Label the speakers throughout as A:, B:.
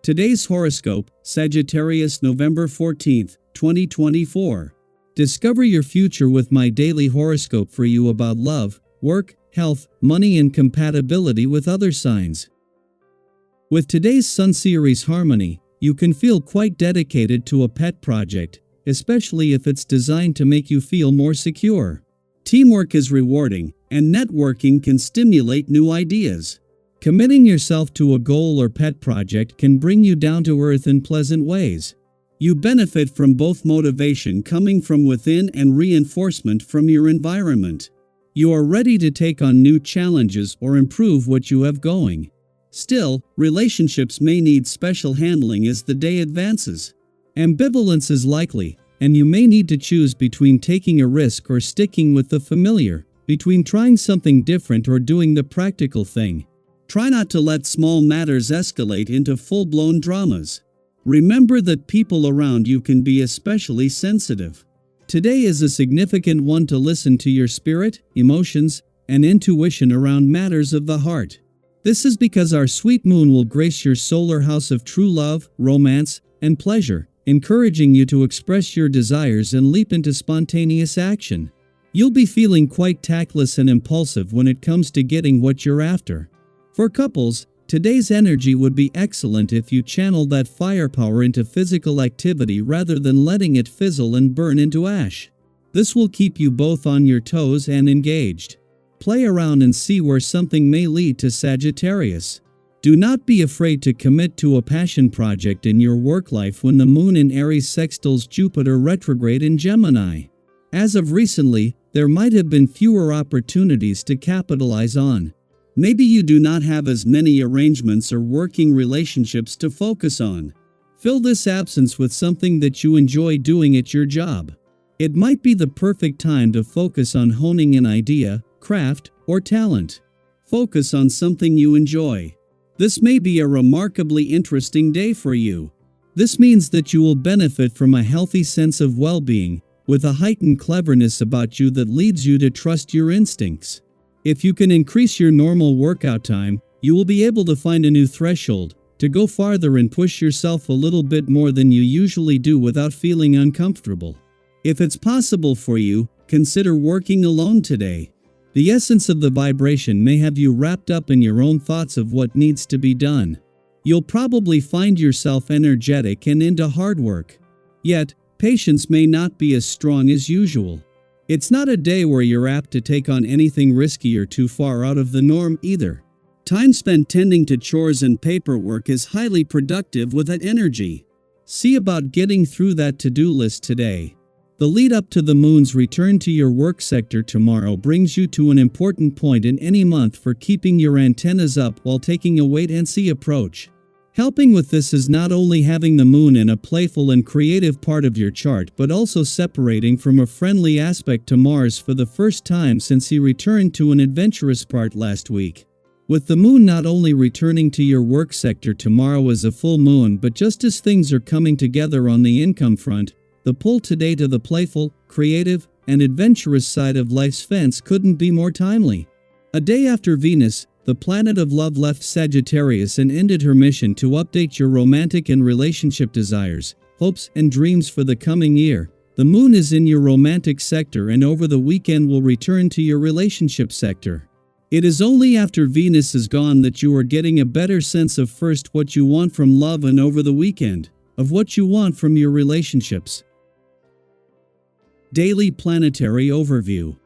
A: Today's horoscope, Sagittarius November 14th, 2024. Discover your future with my daily horoscope for you about love, work, health, money and compatibility with other signs. With today's Sun series harmony, you can feel quite dedicated to a pet project, especially if it's designed to make you feel more secure. Teamwork is rewarding, and networking can stimulate new ideas. Committing yourself to a goal or pet project can bring you down to earth in pleasant ways. You benefit from both motivation coming from within and reinforcement from your environment. You are ready to take on new challenges or improve what you have going. Still, relationships may need special handling as the day advances. Ambivalence is likely, and you may need to choose between taking a risk or sticking with the familiar, between trying something different or doing the practical thing. Try not to let small matters escalate into full-blown dramas. Remember that people around you can be especially sensitive. Today is a significant one to listen to your spirit, emotions, and intuition around matters of the heart. This is because our sweet moon will grace your solar house of true love, romance, and pleasure, encouraging you to express your desires and leap into spontaneous action. You'll be feeling quite tactless and impulsive when it comes to getting what you're after. For couples, today's energy would be excellent if you channeled that firepower into physical activity rather than letting it fizzle and burn into ash. This will keep you both on your toes and engaged. Play around and see where something may lead to Sagittarius. Do not be afraid to commit to a passion project in your work life when the moon in Aries sextiles Jupiter retrograde in Gemini. As of recently, there might have been fewer opportunities to capitalize on. Maybe you do not have as many arrangements or working relationships to focus on. Fill this absence with something that you enjoy doing at your job. It might be the perfect time to focus on honing an idea, craft, or talent. Focus on something you enjoy. This may be a remarkably interesting day for you. This means that you will benefit from a healthy sense of well-being, with a heightened cleverness about you that leads you to trust your instincts. If you can increase your normal workout time, you will be able to find a new threshold, to go farther and push yourself a little bit more than you usually do without feeling uncomfortable. If it's possible for you, consider working alone today. The essence of the vibration may have you wrapped up in your own thoughts of what needs to be done. You'll probably find yourself energetic and into hard work. Yet, patience may not be as strong as usual. It's not a day where you're apt to take on anything risky or too far out of the norm either. Time spent tending to chores and paperwork is highly productive with that energy. See about getting through that to-do list today. The lead up to the moon's return to your work sector tomorrow brings you to an important point in any month for keeping your antennas up while taking a wait-and-see approach. Helping with this is not only having the moon in a playful and creative part of your chart but also separating from a friendly aspect to Mars for the first time since he returned to an adventurous part last week. With the moon not only returning to your work sector tomorrow as a full moon but just as things are coming together on the income front, the pull today to the playful, creative, and adventurous side of life's fence couldn't be more timely. A day after Venus, the planet of love, left Sagittarius and ended her mission to update your romantic and relationship desires, hopes, and dreams for the coming year. The moon is in your romantic sector and over the weekend will return to your relationship sector. It is only after Venus is gone that you are getting a better sense of first what you want from love and over the weekend, of what you want from your relationships. Daily Planetary Overview.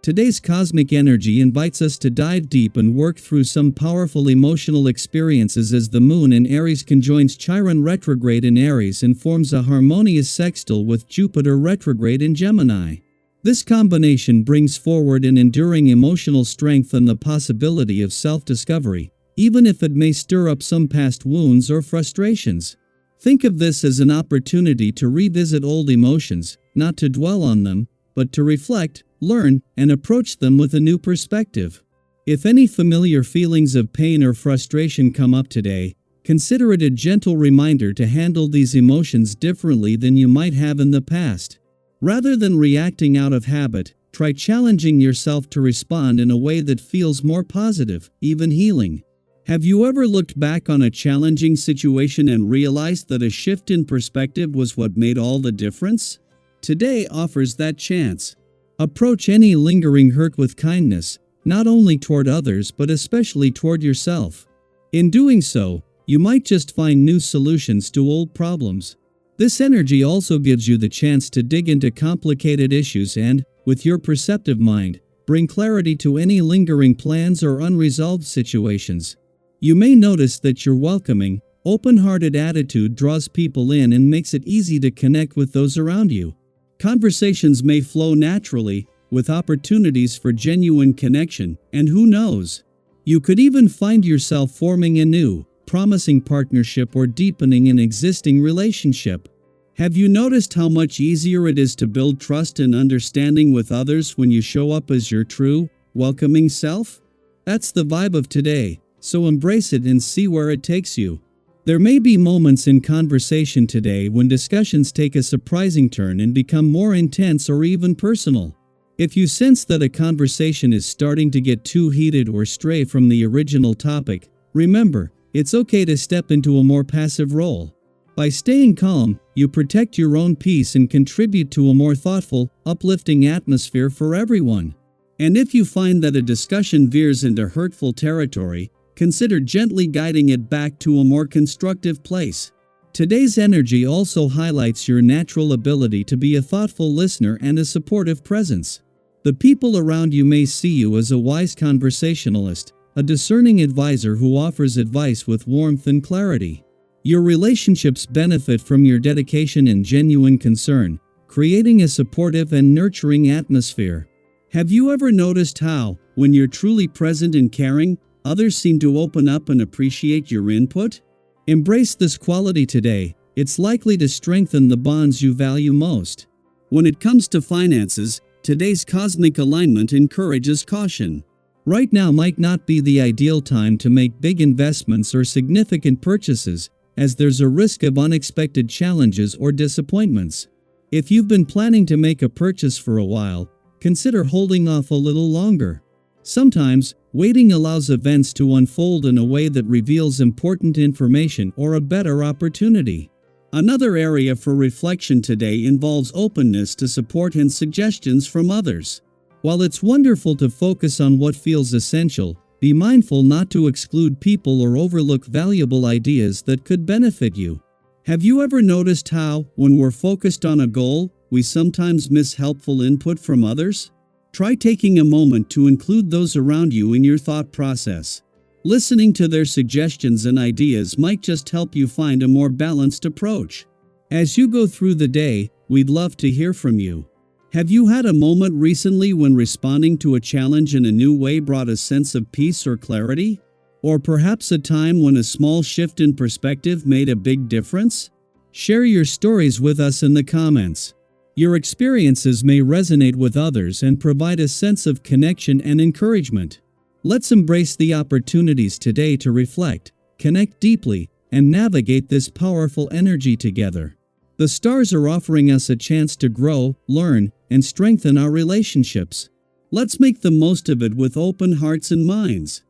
A: Today's cosmic energy invites us to dive deep and work through some powerful emotional experiences as the moon in Aries conjoins Chiron retrograde in Aries and forms a harmonious sextile with Jupiter retrograde in Gemini. This combination brings forward an enduring emotional strength and the possibility of self-discovery, even if it may stir up some past wounds or frustrations. Think of this as an opportunity to revisit old emotions, not to dwell on them, but to reflect, learn, and approach them with a new perspective. If any familiar feelings of pain or frustration come up today, consider it a gentle reminder to handle these emotions differently than you might have in the past. Rather than reacting out of habit, try challenging yourself to respond in a way that feels more positive, even healing. Have you ever looked back on a challenging situation and realized that a shift in perspective was what made all the difference? Today offers that chance. Approach any lingering hurt with kindness, not only toward others but especially toward yourself. In doing so, you might just find new solutions to old problems. This energy also gives you the chance to dig into complicated issues and, with your perceptive mind, bring clarity to any lingering plans or unresolved situations. You may notice that your welcoming, open-hearted attitude draws people in and makes it easy to connect with those around you. Conversations may flow naturally, with opportunities for genuine connection, and who knows? You could even find yourself forming a new, promising partnership or deepening an existing relationship. Have you noticed how much easier it is to build trust and understanding with others when you show up as your true, welcoming self? That's the vibe of today, so embrace it and see where it takes you. There may be moments in conversation today when discussions take a surprising turn and become more intense or even personal. If you sense that a conversation is starting to get too heated or stray from the original topic, remember, it's okay to step into a more passive role. By staying calm, you protect your own peace and contribute to a more thoughtful, uplifting atmosphere for everyone. And if you find that a discussion veers into hurtful territory, consider gently guiding it back to a more constructive place. Today's energy also highlights your natural ability to be a thoughtful listener and a supportive presence. The people around you may see you as a wise conversationalist, a discerning advisor who offers advice with warmth and clarity. Your relationships benefit from your dedication and genuine concern, creating a supportive and nurturing atmosphere. Have you ever noticed how, when you're truly present and caring, others seem to open up and appreciate your input? Embrace this quality today. It's likely to strengthen the bonds you value most. When it comes to finances, today's cosmic alignment encourages caution. Right now might not be the ideal time to make big investments or significant purchases, as there's a risk of unexpected challenges or disappointments. If you've been planning to make a purchase for a while, consider holding off a little longer. Sometimes, waiting allows events to unfold in a way that reveals important information or a better opportunity. Another area for reflection today involves openness to support and suggestions from others. While it's wonderful to focus on what feels essential, be mindful not to exclude people or overlook valuable ideas that could benefit you. Have you ever noticed how, when we're focused on a goal, we sometimes miss helpful input from others? Try taking a moment to include those around you in your thought process. Listening to their suggestions and ideas might just help you find a more balanced approach. As you go through the day, we'd love to hear from you. Have you had a moment recently when responding to a challenge in a new way brought a sense of peace or clarity? Or perhaps a time when a small shift in perspective made a big difference? Share your stories with us in the comments. Your experiences may resonate with others and provide a sense of connection and encouragement. Let's embrace the opportunities today to reflect, connect deeply, and navigate this powerful energy together. The stars are offering us a chance to grow, learn, and strengthen our relationships. Let's make the most of it with open hearts and minds.